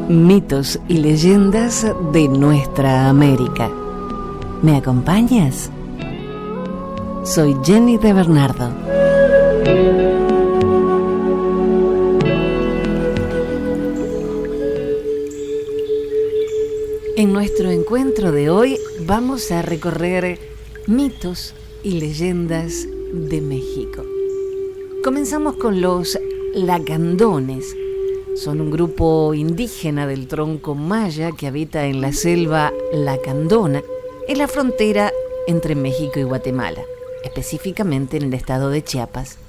Mitos y leyendas de nuestra América. ¿Me acompañas? Soy Jenny de Bernardo. En nuestro encuentro de hoy vamos a recorrer mitos y leyendas de México. Comenzamos con los lacandones. Son un grupo indígena del tronco maya que habita en la selva lacandona, en la frontera entre México y Guatemala, específicamente en el estado de Chiapas,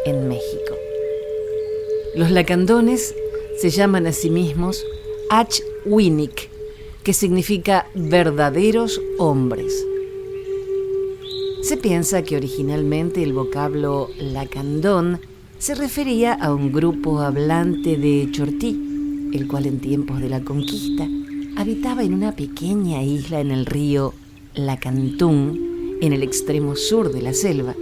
en México. Los lacandones se llaman a sí mismos Achwinic, que significa verdaderos hombres. Se piensa que originalmente el vocablo lacandón se refería a un grupo hablante de chortí, el cual en tiempos de la conquista habitaba en una pequeña isla en el río Lacantún, en el extremo sur de la selva,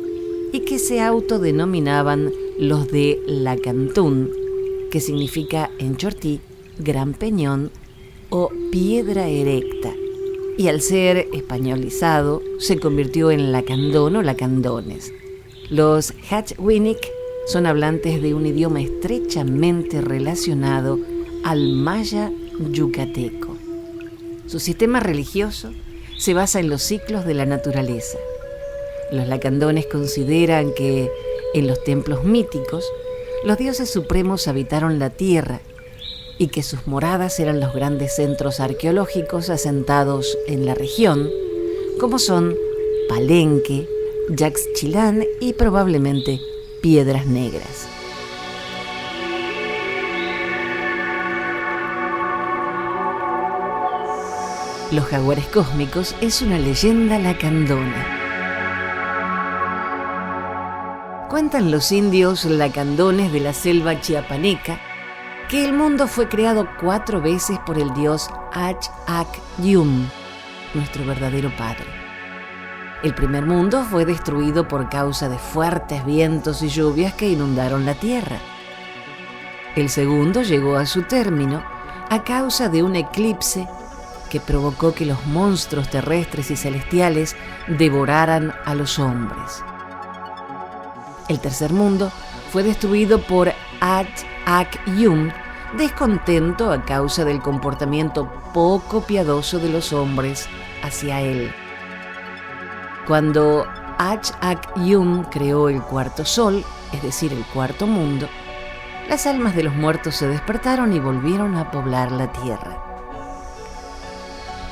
y que se autodenominaban los de Lacantún, que significa en chortí gran peñón o piedra erecta, y al ser españolizado se convirtió en lacandón o lacandones. Los Achwinic son hablantes de un idioma estrechamente relacionado al maya yucateco. Su sistema religioso se basa en los ciclos de la naturaleza. Los lacandones consideran que en los templos míticos los dioses supremos habitaron la tierra y que sus moradas eran los grandes centros arqueológicos asentados en la región, como son Palenque, Yaxchilán y probablemente Piedras Negras. Los jaguares cósmicos es una leyenda lacandona. Cuentan los indios lacandones de la selva chiapaneca que el mundo fue creado 4 veces por el dios Achak-Yum, nuestro verdadero padre. El primer mundo fue destruido por causa de fuertes vientos y lluvias que inundaron la tierra. El segundo llegó a su término a causa de un eclipse que provocó que los monstruos terrestres y celestiales devoraran a los hombres. El tercer mundo fue destruido por Achak-Yum, descontento a causa del comportamiento poco piadoso de los hombres hacia él. Cuando Achak-Yum creó el cuarto sol, es decir, el cuarto mundo, las almas de los muertos se despertaron y volvieron a poblar la tierra.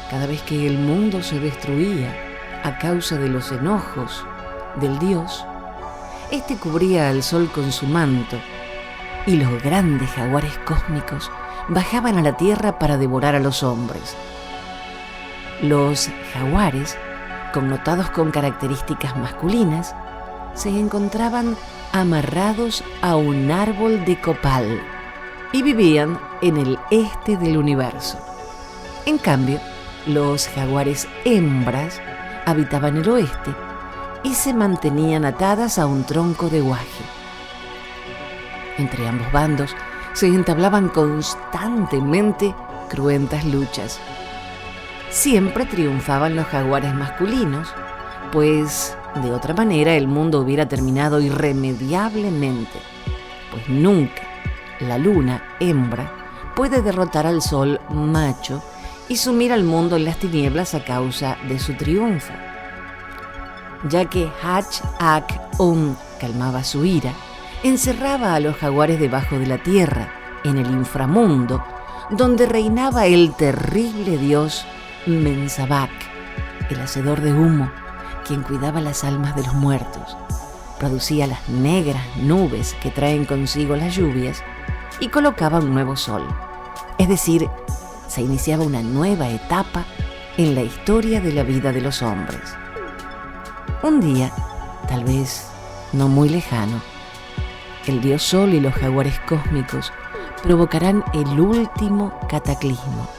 Cada vez que el mundo se destruía a causa de los enojos del dios, este cubría al sol con su manto y los grandes jaguares cósmicos bajaban a la tierra para devorar a los hombres. Los jaguares, connotados con características masculinas, se encontraban amarrados a un árbol de copal y vivían en el este del universo. En cambio, los jaguares hembras habitaban el oeste y se mantenían atadas a un tronco de guaje. Entre ambos bandos se entablaban constantemente cruentas luchas. Siempre triunfaban los jaguares masculinos, pues de otra manera el mundo hubiera terminado irremediablemente, pues nunca la luna hembra puede derrotar al sol macho y sumir al mundo en las tinieblas a causa de su triunfo. Ya que Achak-Yum calmaba su ira, encerraba a los jaguares debajo de la tierra, en el inframundo, donde reinaba el terrible dios Mensabak, el hacedor de humo, quien cuidaba las almas de los muertos, producía las negras nubes que traen consigo las lluvias y colocaba un nuevo sol. Es decir, se iniciaba una nueva etapa en la historia de la vida de los hombres. Un día, tal vez no muy lejano, el dios Sol y los jaguares cósmicos provocarán el último cataclismo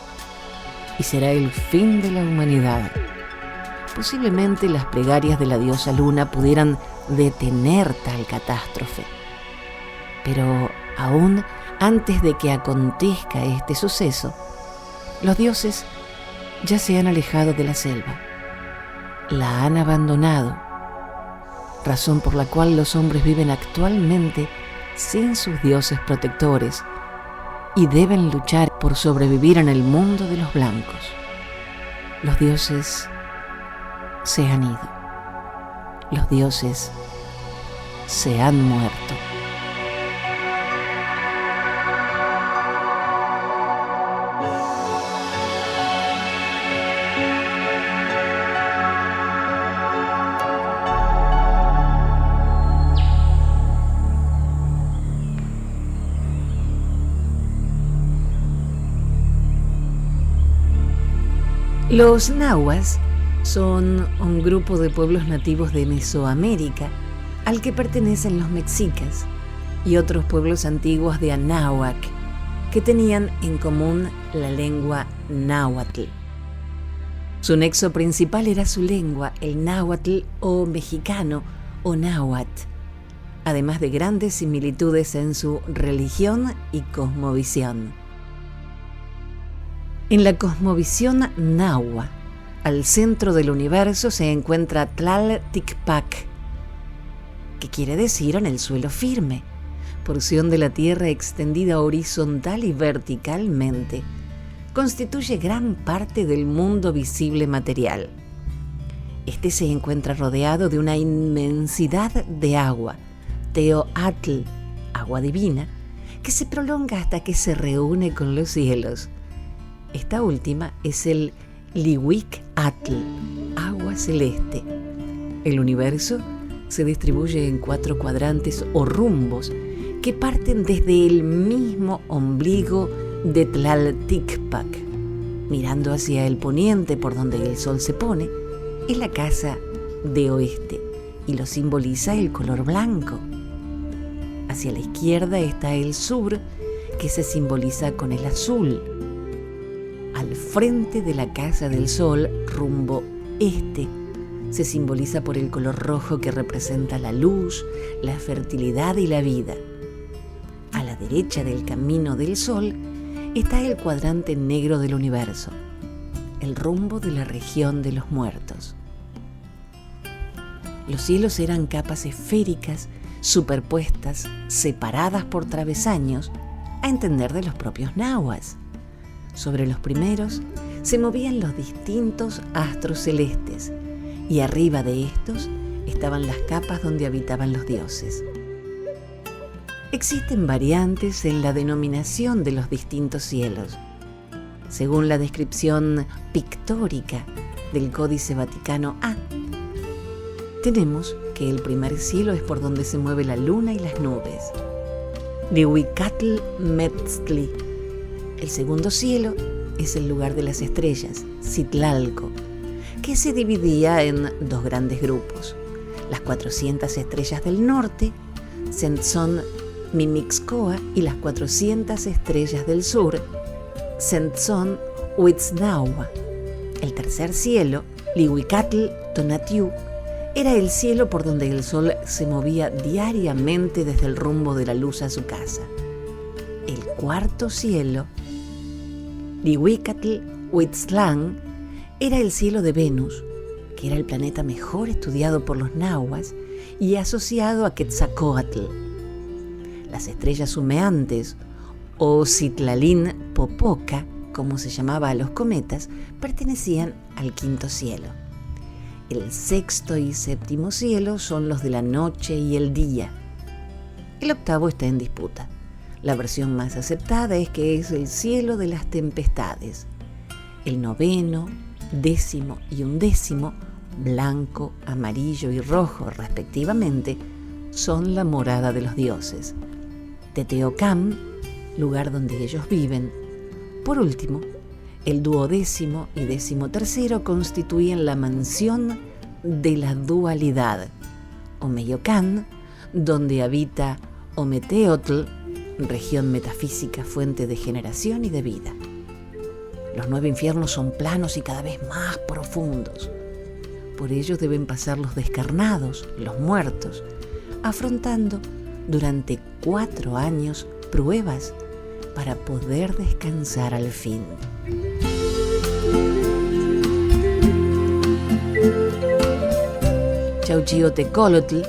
y será el fin de la humanidad. Posiblemente las plegarias de la diosa Luna pudieran detener tal catástrofe, pero aún Antes de que acontezca este suceso, los dioses ya se han alejado de la selva, la han abandonado, razón por la cual los hombres viven actualmente sin sus dioses protectores y deben luchar por sobrevivir en el mundo de los blancos. Los dioses se han ido. Los dioses se han muerto. Los nahuas son un grupo de pueblos nativos de Mesoamérica al que pertenecen los mexicas y otros pueblos antiguos de Anáhuac que tenían en común la lengua náhuatl. Su nexo principal era su lengua, el náhuatl o mexicano o náhuatl, además de grandes similitudes en su religión y cosmovisión. En la cosmovisión nahua, al centro del universo se encuentra Tlalticpac, que quiere decir en el suelo firme, porción de la tierra extendida horizontal y verticalmente, constituye gran parte del mundo visible material. Este se encuentra rodeado de una inmensidad de agua, Teoatl, agua divina, que se prolonga hasta que se reúne con los cielos. Esta última es el Lihuicatl, agua celeste. El universo se distribuye en 4 cuadrantes o rumbos que parten desde el mismo ombligo de Tlalticpac. Mirando hacia el poniente por donde el sol se pone, es la casa de oeste y lo simboliza el color blanco. Hacia la izquierda está el sur, que se simboliza con el azul. Al frente de la Casa del Sol, rumbo este, se simboliza por el color rojo que representa la luz, la fertilidad y la vida. A la derecha del camino del Sol está el cuadrante negro del universo, el rumbo de la región de los muertos. Los cielos eran capas esféricas, superpuestas, separadas por travesaños, a entender de los propios nahuas. Sobre los primeros se movían los distintos astros celestes y arriba de estos estaban las capas donde habitaban los dioses. Existen variantes en la denominación de los distintos cielos. Según la descripción pictórica del Códice Vaticano A, tenemos que el primer cielo es por donde se mueve la luna y las nubes, Lihuicatl Metztli. El segundo cielo es el lugar de las estrellas, Citlalco, que se dividía en 2 grandes grupos: las 400 estrellas del norte, Centzón Mimixcoa, y las 400 estrellas del sur, Centzón Huitznaua. El tercer cielo, Lihuicatl Tonatiuh, era el cielo por donde el sol se movía diariamente desde el rumbo de la luz a su casa. El cuarto cielo, Lihuicatl Huitzlán, era el cielo de Venus, que era el planeta mejor estudiado por los nahuas y asociado a Quetzalcóatl. Las estrellas humeantes, o Citlalín Popoca, como se llamaba a los cometas, pertenecían al quinto cielo. El sexto y séptimo cielo son los de la noche y el día. El octavo está en disputa. La versión más aceptada es que es el cielo de las tempestades. El noveno, 10º y 11º, blanco, amarillo y rojo respectivamente, son la morada de los dioses. Teteocam, lugar donde ellos viven. Por último, el 12º y 13º constituyen la mansión de la dualidad, Omeyocán, donde habita Ometeotl, región metafísica, fuente de generación y de vida. Los 9 infiernos son planos y cada vez más profundos. Por ellos deben pasar los descarnados, los muertos, afrontando durante 4 años pruebas para poder descansar al fin. Chauchiotecolotl,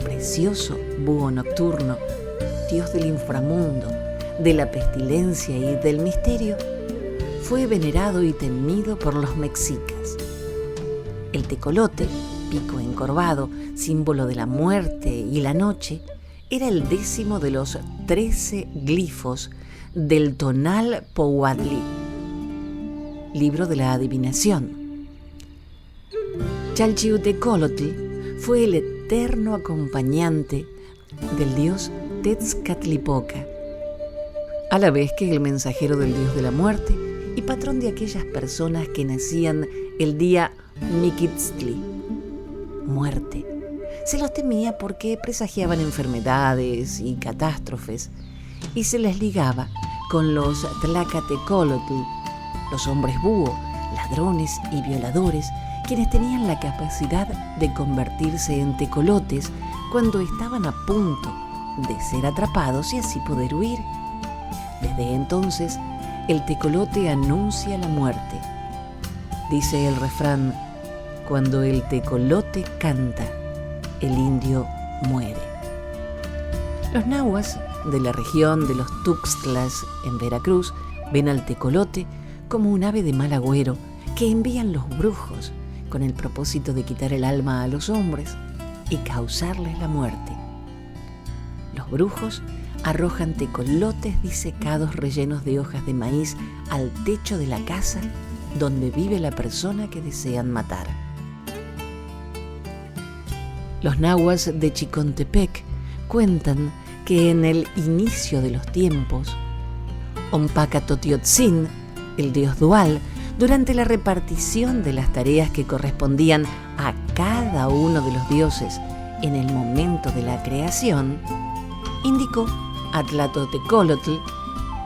precioso búho nocturno, dios del inframundo, de la pestilencia y del misterio, fue venerado y temido por los mexicas. El tecolote, pico encorvado, símbolo de la muerte y la noche, era el 10º de los 13 glifos del Tonal Powatli, libro de la adivinación. Chalchiutecolotl fue el eterno acompañante del dios Tezcatlipoca, a la vez que el mensajero del dios de la muerte y patrón de aquellas personas que nacían el día Miquitztli, muerte. Se los temía porque presagiaban enfermedades y catástrofes y se les ligaba con los Tlacatecolotl, los hombres búho, ladrones y violadores, quienes tenían la capacidad de convertirse en tecolotes cuando estaban a punto de ser atrapados y así poder huir. Desde entonces, el tecolote anuncia la muerte. Dice el refrán: cuando el tecolote canta, el indio muere. Los nahuas de la región de los Tuxtlas en Veracruz ven al tecolote como un ave de mal agüero que envían los brujos con el propósito de quitar el alma a los hombres y causarles la muerte. Los brujos arrojan tecolotes disecados rellenos de hojas de maíz al techo de la casa donde vive la persona que desean matar. Los nahuas de Chicontepec cuentan que en el inicio de los tiempos, Ompacatotiotzin, el dios dual, durante la repartición de las tareas que correspondían a cada uno de los dioses en el momento de la creación, indicó a Tlatotecolotl,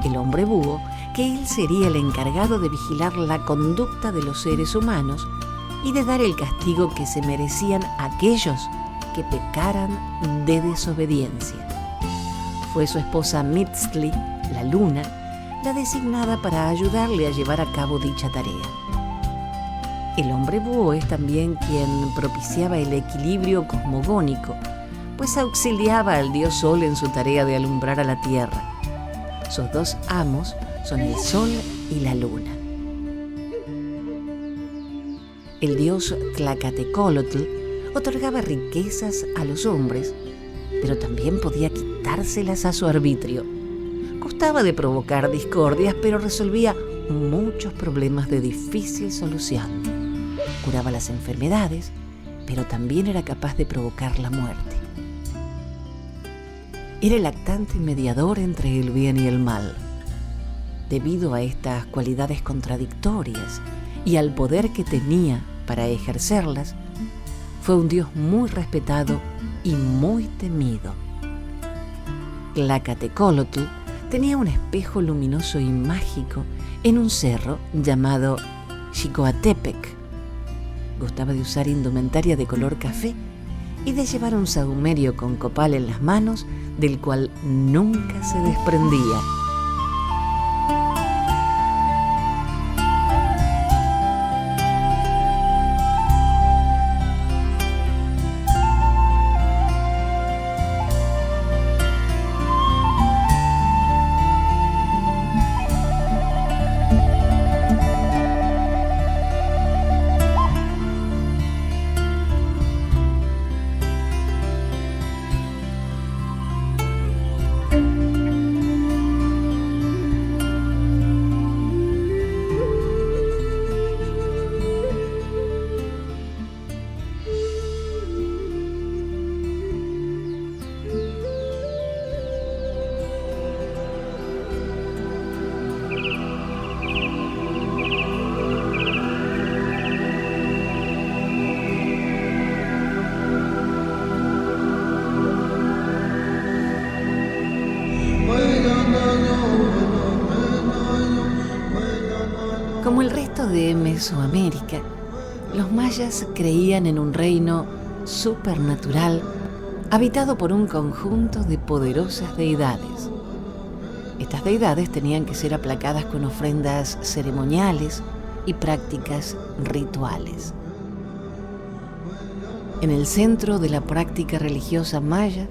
el hombre búho, que él sería el encargado de vigilar la conducta de los seres humanos y de dar el castigo que se merecían aquellos que pecaran de desobediencia. Fue su esposa Mitztli, la luna, la designada para ayudarle a llevar a cabo dicha tarea. El hombre búho es también quien propiciaba el equilibrio cosmogónico, pues auxiliaba al dios Sol en su tarea de alumbrar a la tierra. Sus dos amos son el Sol y la Luna. El dios Tlacatecolotl otorgaba riquezas a los hombres, pero también podía quitárselas a su arbitrio. Gustaba de provocar discordias, pero resolvía muchos problemas de difícil solución. Curaba las enfermedades, pero también era capaz de provocar la muerte. Era el actante mediador entre el bien y el mal. Debido a estas cualidades contradictorias y al poder que tenía para ejercerlas, fue un dios muy respetado y muy temido. Tlacatecolotl tenía un espejo luminoso y mágico en un cerro llamado Xicoatepec. Gustaba de usar indumentaria de color café y de llevar un sahumerio con copal en las manos, del cual nunca se desprendía. Como el resto de Mesoamérica, los mayas creían en un reino supernatural habitado por un conjunto de poderosas deidades. Estas deidades tenían que ser aplacadas con ofrendas ceremoniales y prácticas rituales. En el centro de la práctica religiosa maya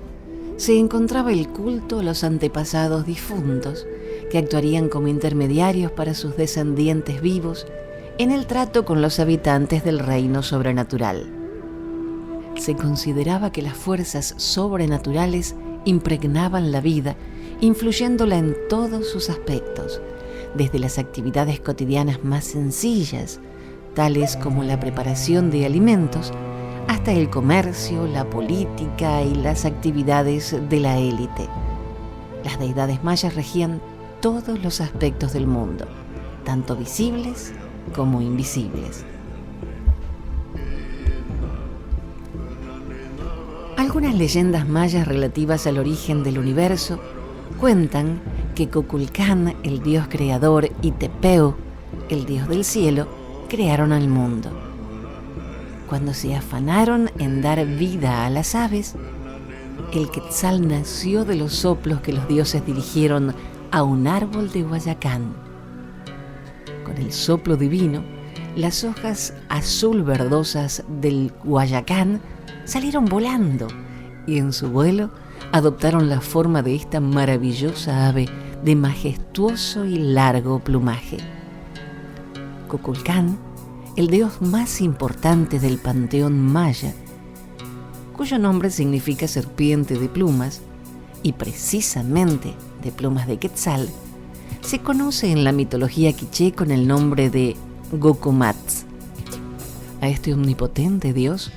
se encontraba el culto a los antepasados difuntos, que actuarían como intermediarios para sus descendientes vivos en el trato con los habitantes del reino sobrenatural. Se consideraba que las fuerzas sobrenaturales impregnaban la vida, influyéndola en todos sus aspectos, desde las actividades cotidianas más sencillas, tales como la preparación de alimentos, hasta el comercio, la política y las actividades de la élite. Las deidades mayas regían todos los aspectos del mundo, tanto visibles como invisibles. Algunas leyendas mayas relativas al origen del universo cuentan que Kukulcán, el dios creador, y Tepeu, el dios del cielo, crearon al mundo. Cuando se afanaron en dar vida a las aves, el Quetzal nació de los soplos que los dioses dirigieron a un árbol de Guayacán. Con el soplo divino, las hojas azul verdosas del Guayacán salieron volando y en su vuelo adoptaron la forma de esta maravillosa ave de majestuoso y largo plumaje. Kukulcán, el dios más importante del panteón maya, cuyo nombre significa serpiente de plumas, y precisamente de plumas de Quetzal, se conoce en la mitología quiché con el nombre de Gokumats. A este omnipotente dios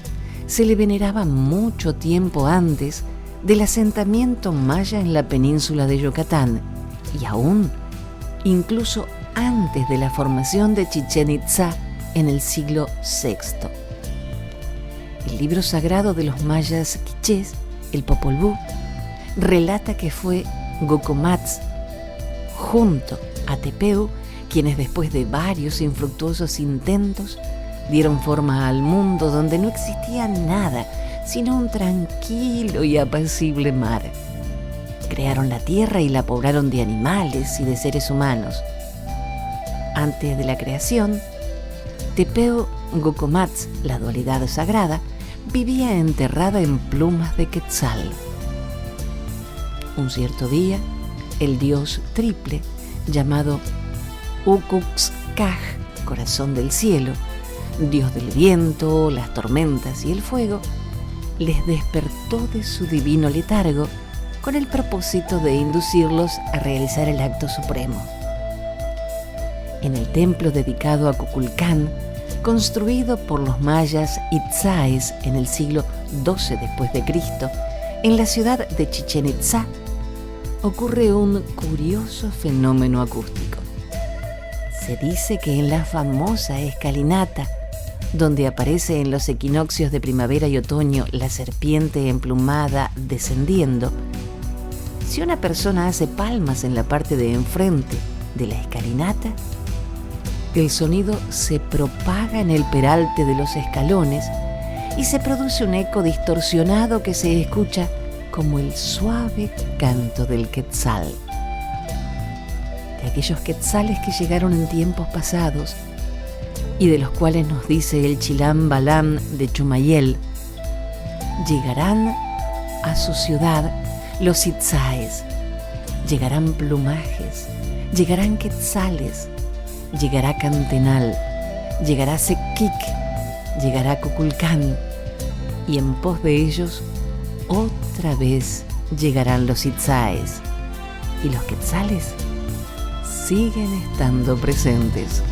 se le veneraba mucho tiempo antes del asentamiento maya en la península de Yucatán y aún, incluso antes de la formación de Chichén Itzá en el siglo VI. El libro sagrado de los mayas quichés, el Popol Vuh, relata que fue Gokumats, junto a Tepeu, quienes después de varios infructuosos intentos dieron forma al mundo donde no existía nada sino un tranquilo y apacible mar. Crearon la tierra y la poblaron de animales y de seres humanos. Antes de la creación, Tepeu Gokumats, la dualidad sagrada, vivía enterrada en plumas de Quetzal. Un cierto día, el dios triple, llamado Ucuxcaj, corazón del cielo, dios del viento, las tormentas y el fuego, les despertó de su divino letargo con el propósito de inducirlos a realizar el acto supremo. En el templo dedicado a Kukulcán, construido por los mayas Itzáes en el siglo XII después de Cristo, en la ciudad de Chichén Itzá, ocurre un curioso fenómeno acústico. Se dice que en la famosa escalinata, donde aparece en los equinoccios de primavera y otoño la serpiente emplumada descendiendo, si una persona hace palmas en la parte de enfrente de la escalinata, el sonido se propaga en el peralte de los escalones y se produce un eco distorsionado que se escucha como el suave canto del Quetzal. De aquellos quetzales que llegaron en tiempos pasados y de los cuales nos dice el Chilam Balam de Chumayel, llegarán a su ciudad los Itzáes, llegarán plumajes, llegarán quetzales, llegará Cantenal, llegará Sequic, llegará Kukulcán, y en pos de ellos otra vez llegarán los Itzáes, y los quetzales siguen estando presentes.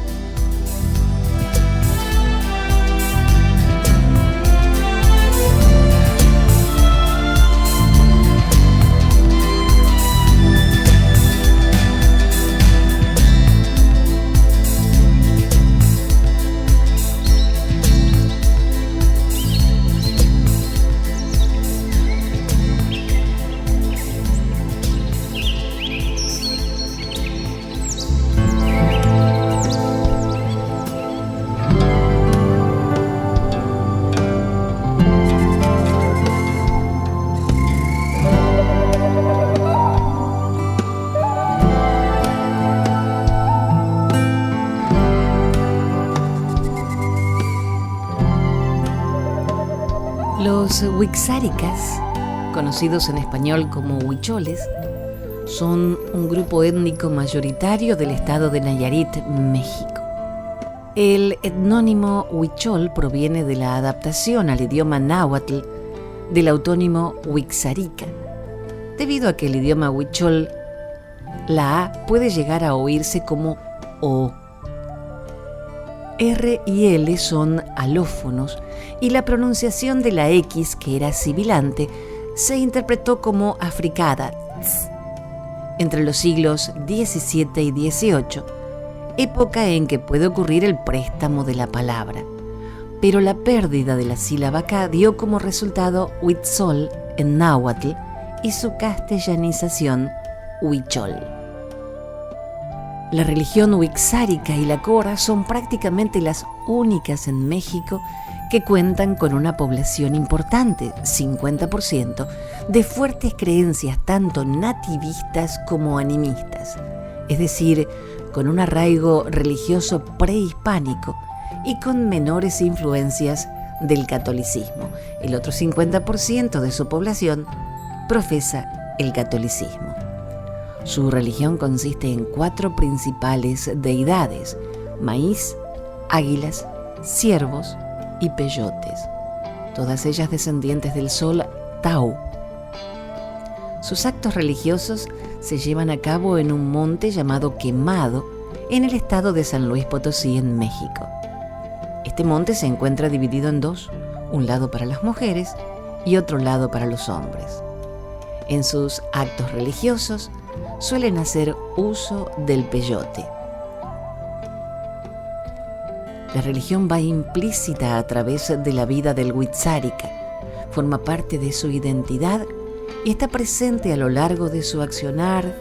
Los wixárikas, conocidos en español como huicholes, son un grupo étnico mayoritario del estado de Nayarit, México. El etnónimo huichol proviene de la adaptación al idioma náhuatl del autónimo wixárika, debido a que el idioma huichol, la A puede llegar a oírse como O. R y L son alófonos y la pronunciación de la X, que era sibilante, se interpretó como africada entre los siglos XVII y XVIII, época en que puede ocurrir el préstamo de la palabra. Pero la pérdida de la sílaba K dio como resultado huitzol en náhuatl y su castellanización huichol. La religión wixárika y la cora son prácticamente las únicas en México que cuentan con una población importante, 50%, de fuertes creencias tanto nativistas como animistas, es decir, con un arraigo religioso prehispánico y con menores influencias del catolicismo. El otro 50% de su población profesa el catolicismo. Su religión consiste en 4 principales deidades: maíz, águilas, ciervos y peyotes, todas ellas descendientes del sol Tau. Sus actos religiosos se llevan a cabo en un monte llamado Quemado, en el estado de San Luis Potosí, en México. Este monte se encuentra dividido en 2, un lado para las mujeres y otro lado para los hombres. En sus actos religiosos suelen hacer uso del peyote. La religión va implícita a través de la vida del wixárika, forma parte de su identidad y está presente a lo largo de su accionar,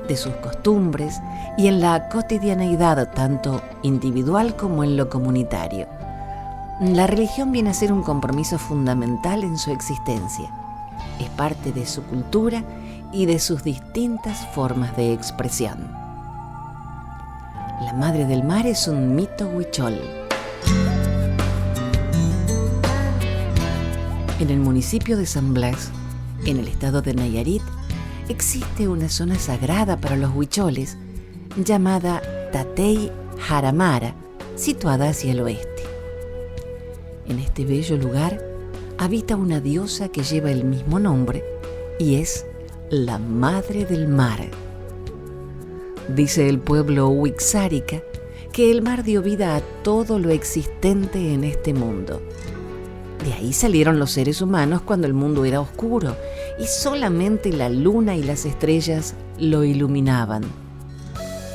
de sus costumbres y en la cotidianeidad tanto individual como en lo comunitario. La religión viene a ser un compromiso fundamental en su existencia. Es parte de su cultura y de sus distintas formas de expresión. La Madre del Mar es un mito huichol. En el municipio de San Blas, en el estado de Nayarit, existe una zona sagrada para los huicholes llamada Tatey Jaramara, situada hacia el oeste. En este bello lugar habita una diosa que lleva el mismo nombre y es la Madre del Mar. Dice el pueblo wixárika que el mar dio vida a todo lo existente en este mundo. De ahí salieron los seres humanos cuando el mundo era oscuro y solamente la luna y las estrellas lo iluminaban.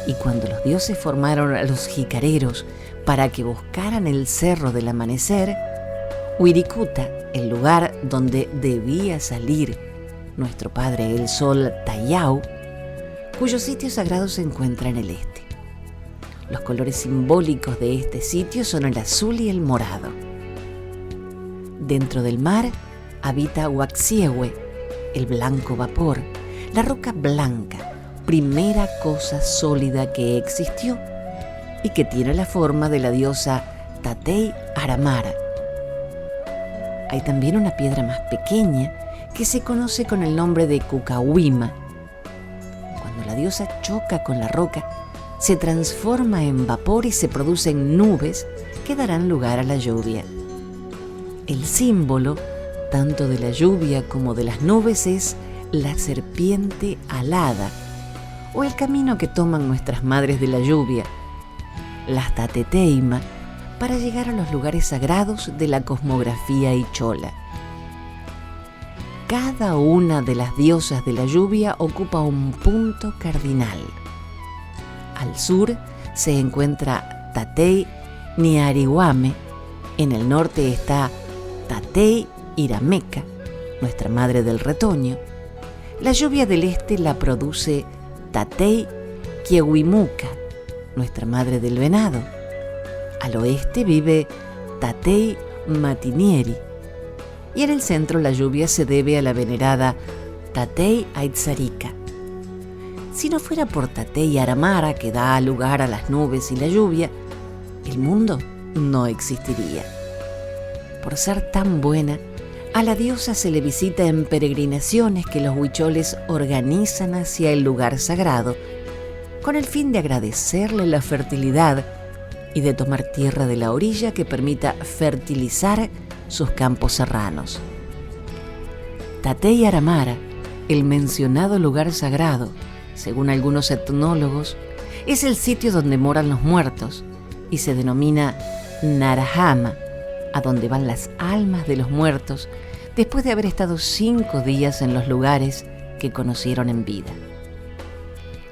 Y cuando los dioses formaron a los jicareros para que buscaran el cerro del amanecer, Wirikuta, el lugar donde debía salir nuestro padre el sol Tayau, cuyo sitio sagrado se encuentra en el este. Los colores simbólicos de este sitio son el azul y el morado. Dentro del mar habita Huaxiehue, el blanco vapor, la roca blanca, primera cosa sólida que existió y que tiene la forma de la diosa Tatey Jaramara. Hay también una piedra más pequeña que se conoce con el nombre de Cucahuima. Cuando la diosa choca con la roca, se transforma en vapor y se producen nubes que darán lugar a la lluvia. El símbolo, tanto de la lluvia como de las nubes, es la serpiente alada, o el camino que toman nuestras madres de la lluvia, las Tateteima, para llegar a los lugares sagrados de la cosmografía ichola. Cada una de las diosas de la lluvia ocupa un punto cardinal. Al sur se encuentra Tatey Niarihuame, en el norte está Tatey Irameca, nuestra madre del retoño. La lluvia del este la produce Tatey Quiehuimuca, nuestra madre del venado. Al oeste vive Tatey Matinieri y en el centro la lluvia se debe a la venerada Tatey Aitzarika. Si no fuera por Tatey Jaramara, que da lugar a las nubes y la lluvia, el mundo no existiría. Por ser tan buena, A la diosa se le visita en peregrinaciones que los huicholes organizan hacia el lugar sagrado, con el fin de agradecerle la fertilidad y de tomar tierra de la orilla que permita fertilizar sus campos serranos. Tatey Aramara, el mencionado lugar sagrado, según algunos etnólogos, es el sitio donde moran los muertos y se denomina Narahama, a donde van las almas de los muertos después de haber estado 5 días en los lugares que conocieron en vida.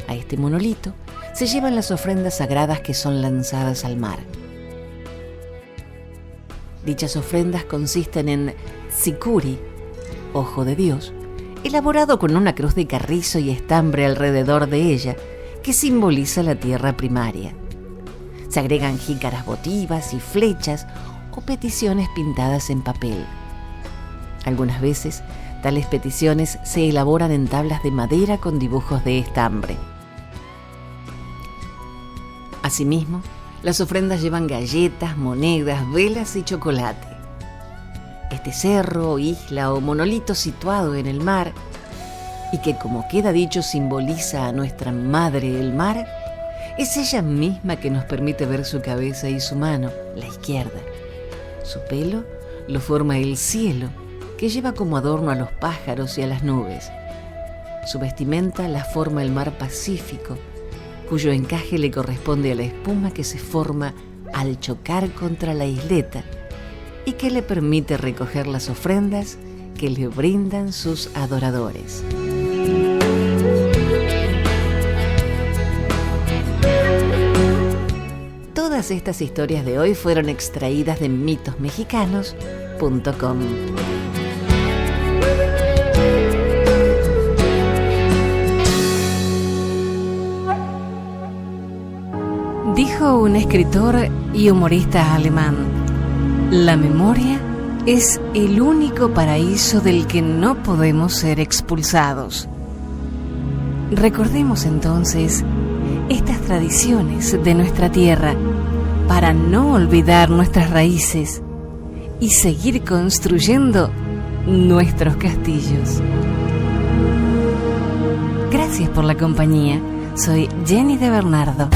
A este monolito se llevan las ofrendas sagradas que son lanzadas al mar. Dichas ofrendas consisten en tsikuri, ojo de Dios, elaborado con una cruz de carrizo y estambre alrededor de ella, que simboliza la tierra primaria. Se agregan jícaras votivas y flechas o peticiones pintadas en papel. Algunas veces, tales peticiones se elaboran en tablas de madera con dibujos de estambre. Asimismo, las ofrendas llevan galletas, monedas, velas y chocolate. Este cerro, isla o monolito situado en el mar, y que, como queda dicho, simboliza a nuestra madre el mar, es ella misma que nos permite ver su cabeza y su mano, la izquierda. Su pelo lo forma el cielo, que lleva como adorno a los pájaros y a las nubes. Su vestimenta la forma el mar Pacífico, cuyo encaje le corresponde a la espuma que se forma al chocar contra la isleta y que le permite recoger las ofrendas que le brindan sus adoradores. Todas estas historias de hoy fueron extraídas de mitosmexicanos.com. Dijo un escritor y humorista alemán: la memoria es el único paraíso del que no podemos ser expulsados. Recordemos entonces estas tradiciones de nuestra tierra para no olvidar nuestras raíces y seguir construyendo nuestros castillos. Gracias por la compañía. Soy Jenny de Bernardo.